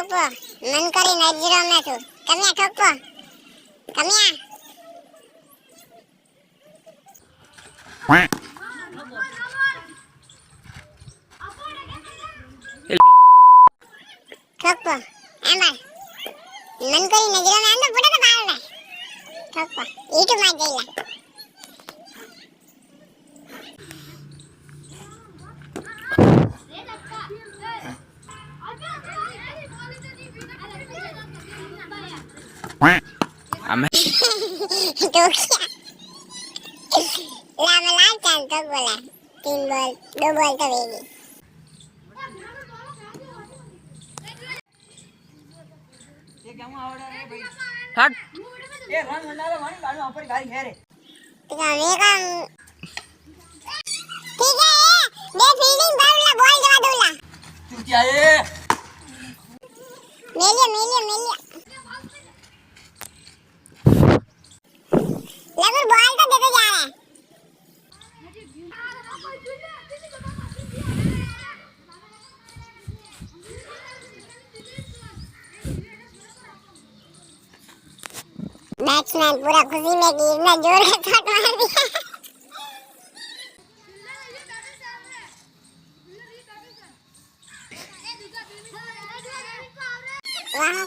ઠોકવો મન કરી નજરો મે તું કમ્યા ઠોકવો કમ્યા ઠોકવો આમાં મન કરી નજરો મે આંદો ફોટો તો બાળને ઠોકવો ઈટુ માં જઈલા Ame. Lama lancar tuh bola, tim bol, dua bol tuh ini. Hट. Tiga mereka. Tiga dia fielding baru lah bol jawab dulu lah. Melia. Lagu bol tuh dekat jalan. Batsman पूरा खुशी में कि इतना जोर का शॉट मार दिया वहाँ